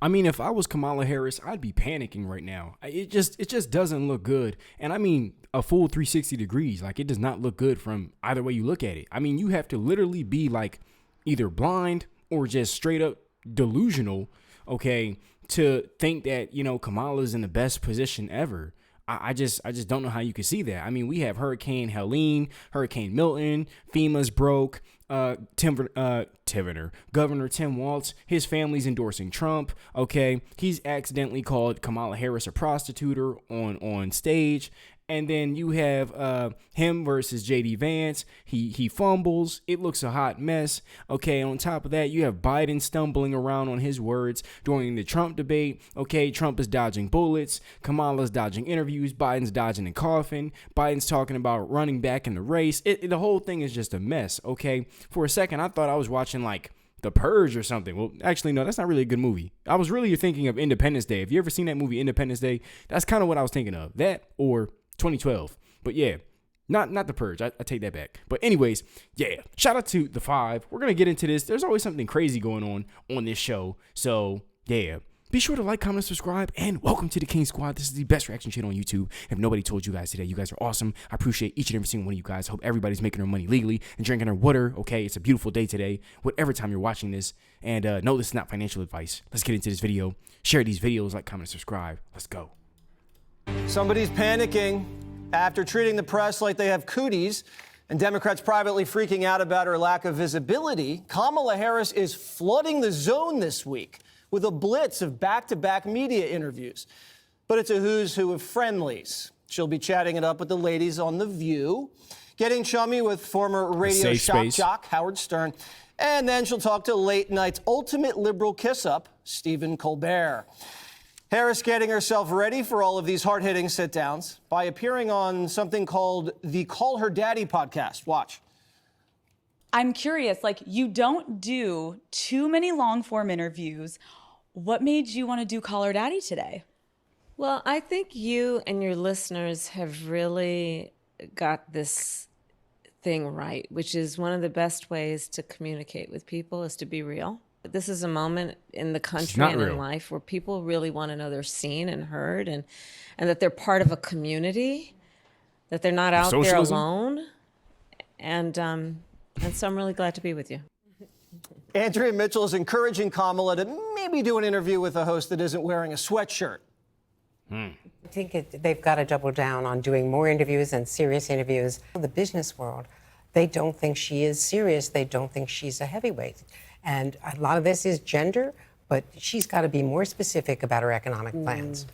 I mean, if I was Kamala Harris, I'd be panicking right now. It just doesn't look good. And I mean, a full 360 degrees. Like, it does not look good from either way you look at it. I mean, you have to literally be like either blind or just straight up delusional, okay, to think that, you know, Kamala's in the best position ever. I just don't know how you can see that. I mean, we have Hurricane Helene, Hurricane Milton, FEMA's broke, Governor Tim Walz, his family's endorsing Trump. Okay, he's accidentally called Kamala Harris a prostitute on stage. And then you have him versus J.D. Vance. He fumbles. It looks a hot mess. Okay, on top of that, you have Biden stumbling around on his words during the Trump debate. Okay, Trump is dodging bullets. Kamala's dodging interviews. Biden's dodging and coughing. Biden's talking about running back in the race. The whole thing is just a mess, okay? For a second, I thought I was watching, like, The Purge or something. Well, actually, no, that's not really a good movie. I was really thinking of Independence Day. Have you ever seen that movie, Independence Day? That's kind of what I was thinking of. That or 2012. But yeah, not The Purge. I take that back. But anyways, yeah, shout out to the 5. We're going to get into this. There's always something crazy going on this show. So yeah, be sure to like, comment, and subscribe, and welcome to the King Squad. This is the best reaction channel on YouTube. If nobody told you guys today, you guys are awesome. I appreciate each and every single one of you guys. I hope everybody's making their money legally and drinking their water. Okay, it's a beautiful day today, whatever time you're watching this. And no, this is not financial advice. Let's get into this video. Share these videos, like, comment, and subscribe. Let's go. Somebody's panicking after treating the press like they have cooties and Democrats privately freaking out about her lack of visibility. Kamala Harris is flooding the zone this week with a blitz of back-to-back media interviews. But it's a who's who of friendlies. She'll be chatting it up with the ladies on The View, getting chummy with former radio shock jock Howard Stern, and then she'll talk to late night's ultimate liberal kiss-up, Stephen Colbert. Harris getting herself ready for all of these hard-hitting sit-downs by appearing on something called the Call Her Daddy podcast. Watch. I'm curious, like, you don't do too many long-form interviews. What made you want to do Call Her Daddy today? Well, I think you and your listeners have really got this thing right, which is one of the best ways to communicate with people is to be real. This is a moment in the country and in life where people really want to know they're seen and heard and that they're part of a community, that they're not out there alone. And so I'm really glad to be with you. Andrea Mitchell is encouraging Kamala to maybe do an interview with a host that isn't wearing a sweatshirt. I think they've got to double down on doing more interviews and serious interviews. The business world, they don't think she is serious. They don't think she's a heavyweight. And a lot of this is gender, but she's got to be more specific about her economic plans.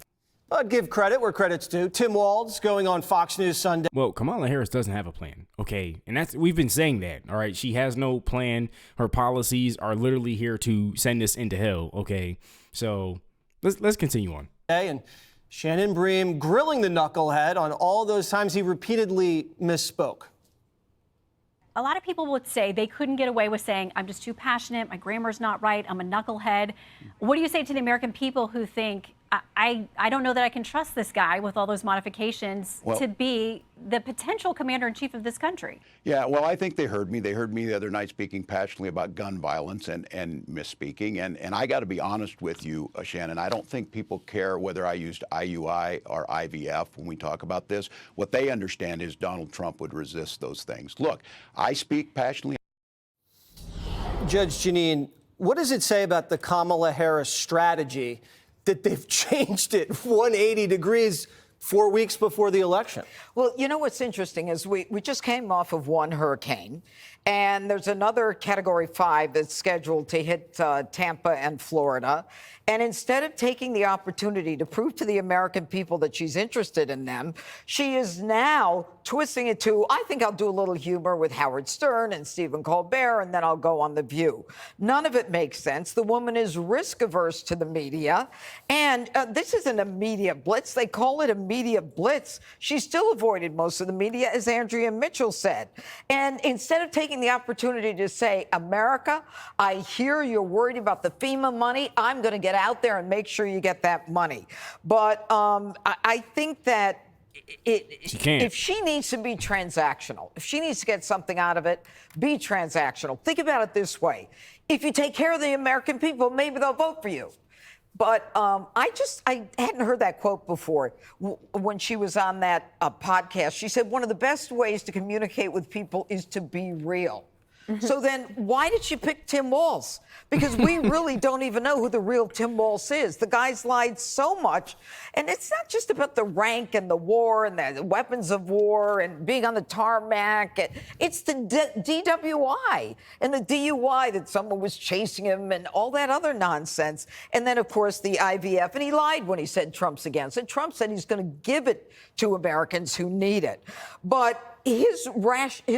I'd give credit where credit's due. Tim Walz going on Fox News Sunday. Well, Kamala Harris doesn't have a plan, okay? And we've been saying that, all right? She has no plan. Her policies are literally here to send us into hell, okay? So let's continue on. And Shannon Bream grilling the knucklehead on all those times he repeatedly misspoke. A lot of people would say they couldn't get away with saying, I'm just too passionate, my grammar's not right, I'm a knucklehead. What do you say to the American people who think, I don't know that I can trust this guy with all those modifications to be the potential commander-in-chief of this country? Yeah, well, I think they heard me. They heard me the other night speaking passionately about gun violence and misspeaking. And I got to be honest with you, Shannon, I don't think people care whether I used IUI or IVF when we talk about this. What they understand is Donald Trump would resist those things. Look, I speak passionately. Judge Janine, what does it say about the Kamala Harris strategy that they've changed it 180 degrees 4 weeks before the election? Well, you know what's interesting is we just came off of one hurricane, and there's another Category 5 that's scheduled to hit Tampa and Florida. And instead of taking the opportunity to prove to the American people that she's interested in them, she is now twisting it to, I think I'll do a little humor with Howard Stern and Stephen Colbert, and then I'll go on The View. None of it makes sense. The woman is risk averse to the media. And this isn't a media blitz. They call it a media blitz. She still avoided most of the media, as Andrea Mitchell said. And instead of taking the opportunity to say, America, I hear you're worried about the FEMA money. I'm going to get out there and make sure you get that money. But I think that if she needs to be transactional, if she needs to get something out of it, be transactional. Think about it this way. If you take care of the American people, maybe they'll vote for you. But I hadn't heard that quote before. When she was on that podcast, she said one of the best ways to communicate with people is to be real. So then why did she pick Tim Walz? Because we really don't even know who the real Tim Walz is. The guy's lied so much. And it's not just about the rank and the war and the weapons of war and being on the tarmac. It's the DWI and the DUI that someone was chasing him and all that other nonsense. And then, of course, the IVF. And he lied when he said Trump's against it. Trump said he's going to give it to Americans who need it. But his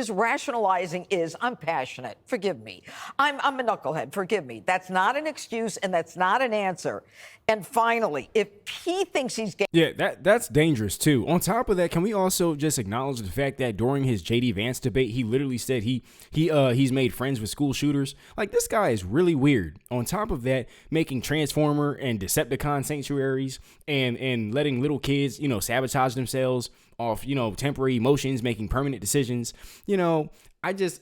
rationalizing is, I'm passionate. Forgive me. I'm a knucklehead. Forgive me. That's not an excuse, and that's not an answer. And finally, if he thinks he's getting... Yeah, that's dangerous, too. On top of that, can we also just acknowledge the fact that during his J.D. Vance debate, he literally said he's made friends with school shooters? Like, this guy is really weird. On top of that, making Transformer and Decepticon sanctuaries and letting little kids, sabotage themselves off, temporary emotions, making permanent decisions. I just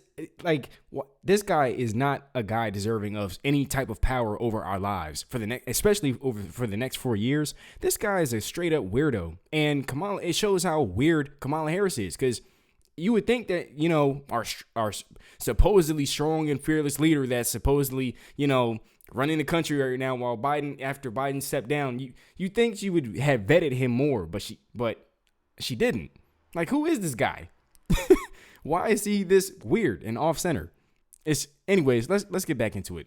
this guy is not a guy deserving of any type of power over our lives for the next, especially for the next 4 years. This guy is a straight up weirdo, and Kamala. It shows how weird Kamala Harris is, because you would think that our supposedly strong and fearless leader that's supposedly running the country right now, while after Biden stepped down, you think she would have vetted him more, but she didn't. Like, who is this guy? Why is he this weird and off center? Anyways, let's get back into it.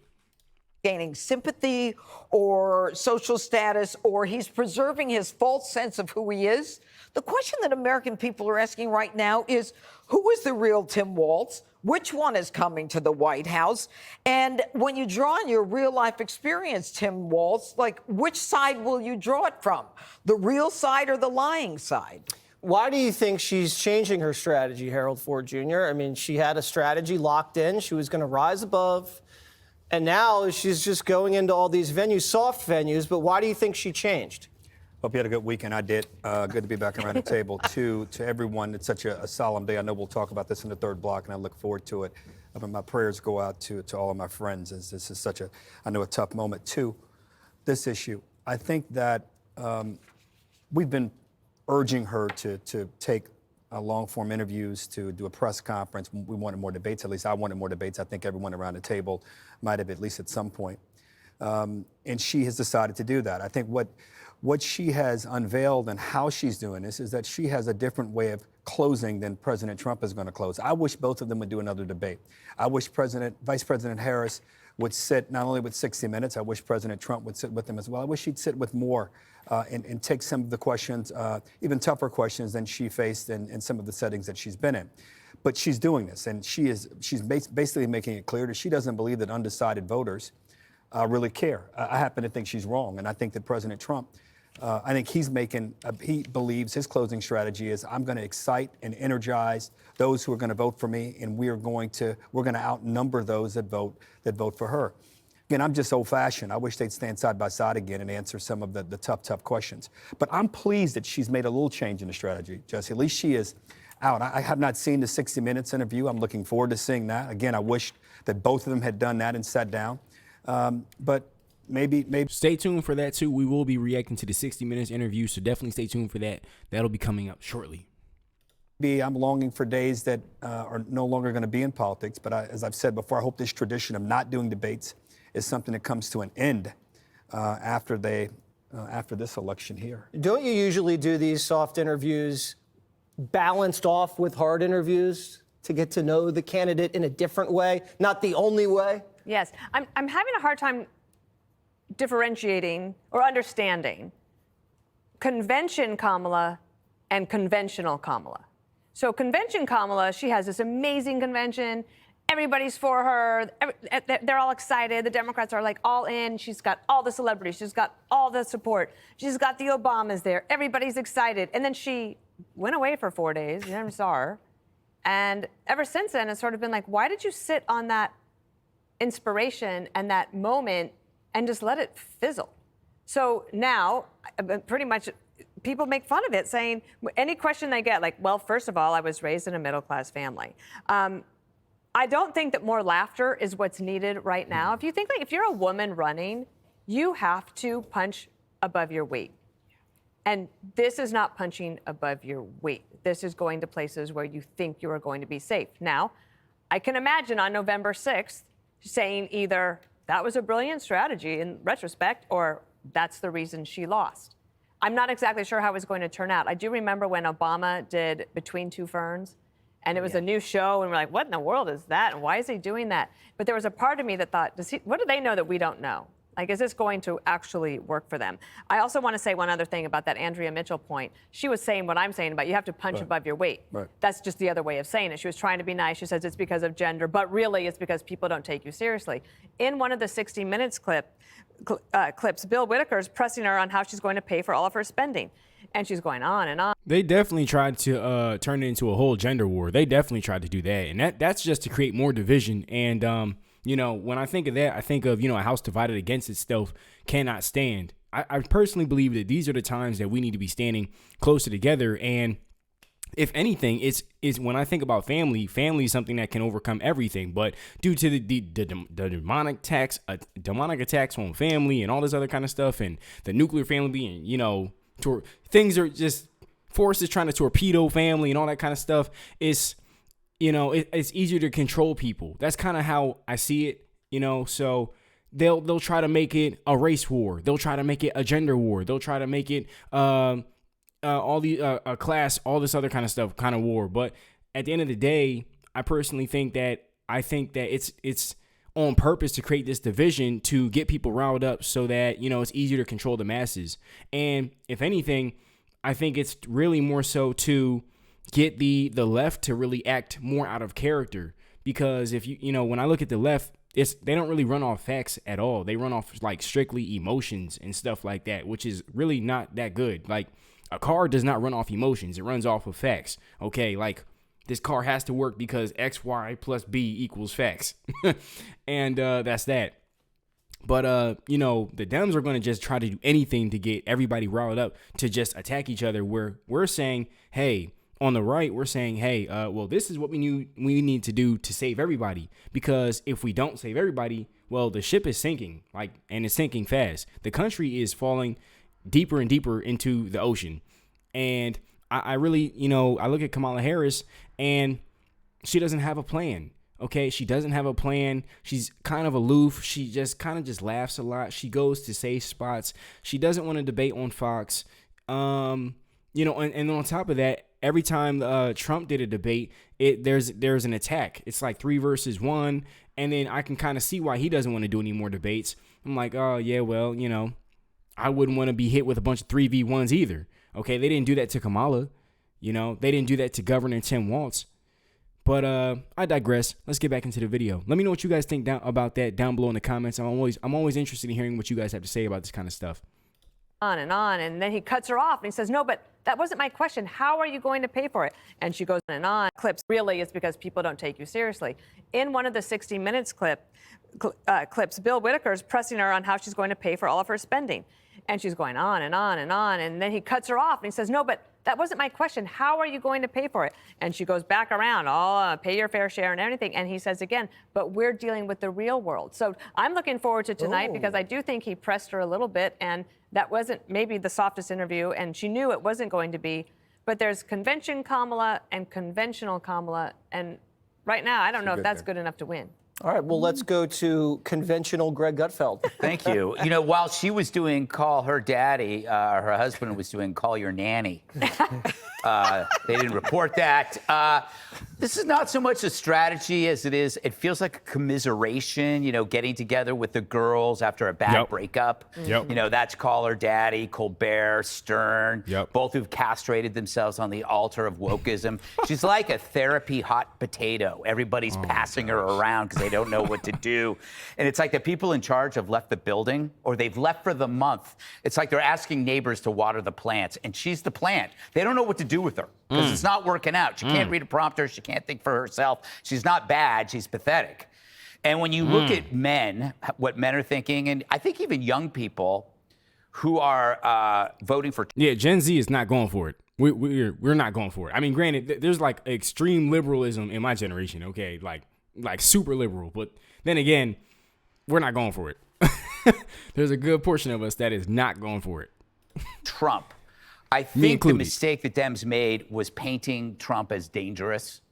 Gaining sympathy or social status, or he's preserving his false sense of who he is. The question that American people are asking right now is, who is the real Tim Walz? Which one is coming to the White House? And when you draw on your real life experience, Tim Walz, which side will you draw it from? The real side or the lying side? Why do you think she's changing her strategy, Harold Ford Jr.? I mean, she had a strategy locked in. She was going to rise above. And now she's just going into all these venues, soft venues. But why do you think she changed? Hope you had a good weekend. I did. Good to be back around the table. To everyone, it's such a solemn day. I know we'll talk about this in the third block, and I look forward to it. My prayers go out to all of my friends, as this is such a tough moment. To this issue, I think that we've been urging her to take long-form interviews, to do a press conference. We wanted more debates. At least I wanted more debates. I think everyone around the table might have, at least at some point. And she has decided to do that. I think what she has unveiled and how she's doing this is that she has a different way of closing than President Trump is going to close. I wish both of them would do another debate. I wish Vice President Harris would sit not only with 60 Minutes, I wish President Trump would sit with them as well. I wish he'd sit with more and take some of the questions, even tougher questions than she faced in some of the settings that she's been in. But she's doing this, and she's basically making it clear that she doesn't believe that undecided voters really care. I happen to think she's wrong, and I think that President Trump, I think he believes his closing strategy is, I'm going to excite and energize those who are going to vote for me, and we're going to outnumber those that vote for her. Again, I'm just old-fashioned. I wish they'd stand side by side again and answer some of the tough questions. But I'm pleased that she's made a little change in the strategy, Jesse. At least she is out. I have not seen the 60 Minutes interview. I'm looking forward to seeing that. Again, I wish that both of them had done that and sat down. But maybe. Stay tuned for that, too. We will be reacting to the 60 Minutes interview, so definitely stay tuned for that. That'll be coming up shortly. I'm longing for days that are no longer going to be in politics. But as I've said before, I hope this tradition of not doing debates is something that comes to an end after this election here. Don't you usually do these soft interviews balanced off with hard interviews to get to know the candidate in a different way, not the only way? Yes. I'm having a hard time differentiating or understanding convention Kamala and conventional Kamala. So convention Kamala, she has this amazing convention. Everybody's for her. They're all excited. The Democrats are all in. She's got all the celebrities. She's got all the support. She's got the Obamas there. Everybody's excited. And then she went away for 4 days. You never saw her. And ever since then, it's sort of been why did you sit on that inspiration and that moment and just let it fizzle? So now, pretty much, people make fun of it, saying any question they get, well, first of all, I was raised in a middle-class family. I don't think that more laughter is what's needed right now. If you think if you're a woman running, You have to punch above your weight. And this is not punching above your weight. This is going to places where you think you are going to be safe. Now, I can imagine on November 6th saying either that was a brilliant strategy in retrospect or that's the reason she lost. I'm not exactly sure how it's going to turn out. I do remember when Obama did Between Two Ferns, and it was a new show, and we're like, what in the world is that? And why is he doing that? But there was a part of me that thought, what do they know that we don't know? Like, is this going to actually work for them? I also want to say one other thing about that Andrea Mitchell point. She was saying what I'm saying about you have to punch above your weight. Right. That's just the other way of saying it. She was trying to be nice. She says it's because of gender, but really it's because people don't take you seriously. In one of the 60 Minutes clips, Bill Whitaker's pressing her on how she's going to pay for all of her spending. And she's going on and on. They definitely tried to turn it into a whole gender war. They definitely tried to do that. And that's just to create more division. And, you know, when I think of that, I think of, you know, a house divided against itself cannot stand. I personally believe that these are the times that we need to be standing closer together. And if anything, it's when I think about family is something that can overcome everything. But due to the demonic attacks on family and all this other kind of stuff, and the nuclear family, and, you know, things are just forces trying to torpedo family and all that kind of stuff. It's, you know, it's easier to control people. That's kind of how I see it, you know. So they'll try to make it a race war. They'll try to make it a gender war. They'll try to make it a class, all this other kind of stuff, kind of war. But at the end of the day, I personally think that it's on purpose to create this division to get people riled up so that, you know, it's easier to control the masses. And if anything, I think it's really more so to get the left to really act more out of character. Because if you know, when I look at the left, they don't really run off facts at all. They run off like strictly emotions and stuff like that, which is really not that good. Like, a car does not run off emotions. It runs off of facts. Okay, like, this car has to work because X, Y plus B equals facts. And that's that. But, you know, the Dems are going to just try to do anything to get everybody riled up to just attack each other, where we're saying, hey, on the right, we're saying, hey, well, this is what we need to do to save everybody. Because if we don't save everybody, well, the ship is sinking, like, and it's sinking fast. The country is falling deeper and deeper into the ocean. And I really, you know, I look at Kamala Harris and she doesn't have a plan. Okay, she doesn't have a plan. She's kind of aloof. She just kind of just laughs a lot. She goes to safe spots. She doesn't want to debate on Fox. You know, and on top of that, every time Trump did a debate, there's an attack. It's like 3 versus 1, and then I can kind of see why he doesn't want to do any more debates. I'm like, oh yeah, well, you know, I wouldn't want to be hit with a bunch of 3v1s either. Okay, they didn't do that to Kamala. You know, they didn't do that to Governor Tim Walz. But I digress. Let's get back into the video. Let me know what you guys think about that down below in the comments. I'm always interested in hearing what you guys have to say about this kind of stuff. On, and then he cuts her off and he says, no, but that wasn't my question. How are you going to pay for it? And she goes on and on. Clips, really, it's because people don't take you seriously. In one of the 60 Minutes clips, Bill Whitaker's pressing her on how she's going to pay for all of her spending. And she's going on and on and on. And then he cuts her off and he says, no, but that wasn't my question. How are you going to pay for it? And she goes back around, pay your fair share and everything. And he says again, but we're dealing with the real world. So I'm looking forward to tonight because I do think he pressed her a little bit. And that wasn't maybe the softest interview. And she knew it wasn't going to be. But there's convention Kamala and conventional Kamala. And right now, I don't know if that's good enough to win. All right, well, let's go to conventional Greg Gutfeld. Thank you. You know, while she was doing Call Her Daddy, her husband was doing Call Your Nanny. They didn't report that. This is not so much a strategy as it feels like a commiseration, you know, getting together with the girls after a bad breakup. You know, that's Call Her Daddy, Colbert, Stern, both who've castrated themselves on the altar of wokeism. She's like a therapy hot potato. Everybody's passing her around because they don't know what to do. And it's like the people in charge have left the building or they've left for the month. It's like they're asking neighbors to water the plants, and she's the plant. They don't know what to do with her because it's not working out. She can't read a prompter. She can't think for herself. She's not bad. She's pathetic. And when you look at men, what men are thinking, and I think even young people who are voting for... Yeah, Gen Z is not going for it. We're not going for it. I mean, granted, there's like extreme liberalism in my generation, okay? Like super liberal. But then again, we're not going for it. There's a good portion of us that is not going for it. Trump. I Me think the included. mistake the Dems made was painting Trump as dangerous,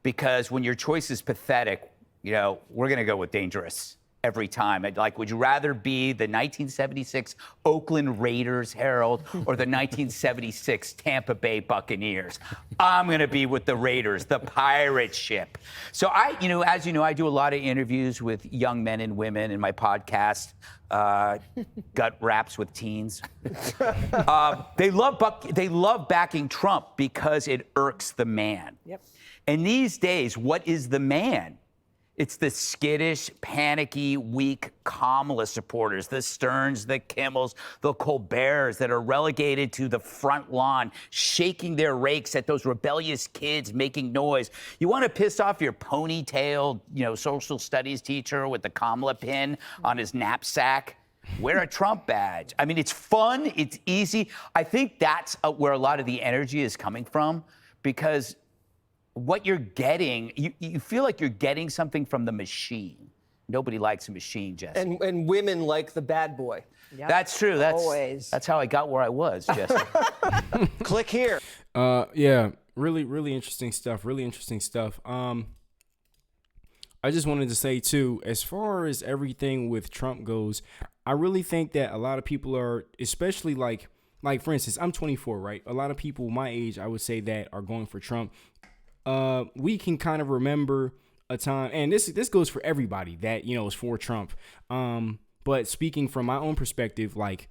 because when your choice is pathetic, you know, we're going to go with dangerous every time. Like, would you rather be the 1976 Oakland Raiders, Harold, or the 1976 Tampa Bay Buccaneers? I'm going to be with the Raiders, the pirate ship. So as you know, I do a lot of interviews with young men and women in my podcast, Gut Raps with Teens. They love backing Trump because it irks the man. Yep. And these days, what is the man? It's the skittish, panicky, weak Kamala supporters, the Sterns, the Kimmels, the Colberts that are relegated to the front lawn, shaking their rakes at those rebellious kids making noise. You want to piss off your ponytailed, social studies teacher with the Kamala pin on his knapsack? Wear a Trump badge. I mean, it's fun. It's easy. I think that's where a lot of the energy is coming from, because what you're getting, you feel like you're getting something from the machine. Nobody likes a machine, Jesse. And women like the bad boy. Yep. That's true. Always. That's how I got where I was, Jesse. Click here. Yeah, really interesting stuff. Really interesting stuff. I just wanted to say too, as far as everything with Trump goes, I really think that a lot of people are, especially like for instance, I'm 24, right? A lot of people my age, I would say, that are going for Trump. We can kind of remember a time, and this goes for everybody that, is for Trump. But speaking from my own perspective, like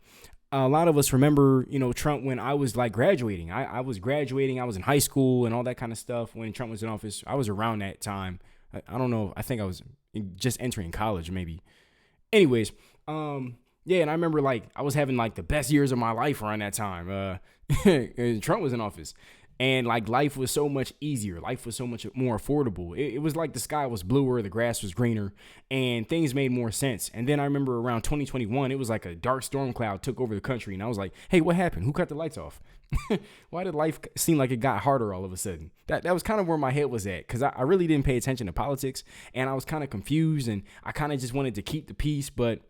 a lot of us remember, Trump when I was like graduating. I was graduating. I was in high school and all that kind of stuff when Trump was in office. I was around that time. I don't know. I think I was just entering college, maybe. Anyways, yeah, and I remember like I was having like the best years of my life around that time. Trump was in office. And like life was so much easier. Life was so much more affordable. It was like the sky was bluer, the grass was greener, and things made more sense. And then I remember around 2021, it was like a dark storm cloud took over the country. And I was like, hey, what happened? Who cut the lights off? Why did life seem like it got harder all of a sudden? That was kind of where my head was at, because I really didn't pay attention to politics. And I was kind of confused, and I kind of just wanted to keep the peace. But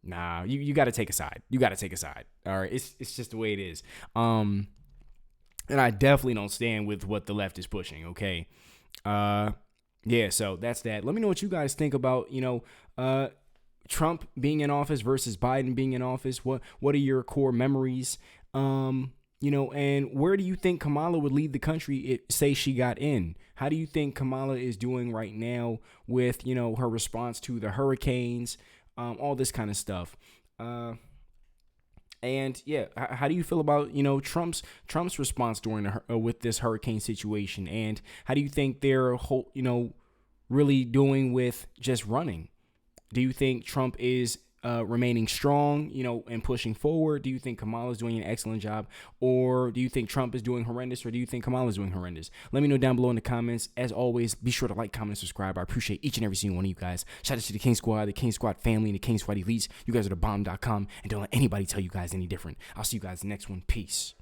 nah, you got to take a side. You got to take a side. All right, it's just the way it is. And I definitely don't stand with what the left is pushing, okay? Yeah, so that's that. Let me know what you guys think about, Trump being in office versus Biden being in office. What are your core memories? And where do you think Kamala would lead the country say she got in? How do you think Kamala is doing right now with, her response to the hurricanes, all this kind of stuff? And yeah, how do you feel about Trump's response during with this hurricane situation? And how do you think they're really doing with just running? Do you think Trump is remaining strong, and pushing forward? Do you think Kamala's doing an excellent job, or do you think Trump is doing horrendous, or do you think Kamala's doing horrendous? Let me know down below in the comments. As always, be sure to like, comment, and subscribe. I appreciate each and every single one of you guys. Shout out to the King Squad, the King Squad family, and the King Squad elites. You guys are the bomb.com, and don't let anybody tell you guys any different. I'll see you guys in the next one. Peace.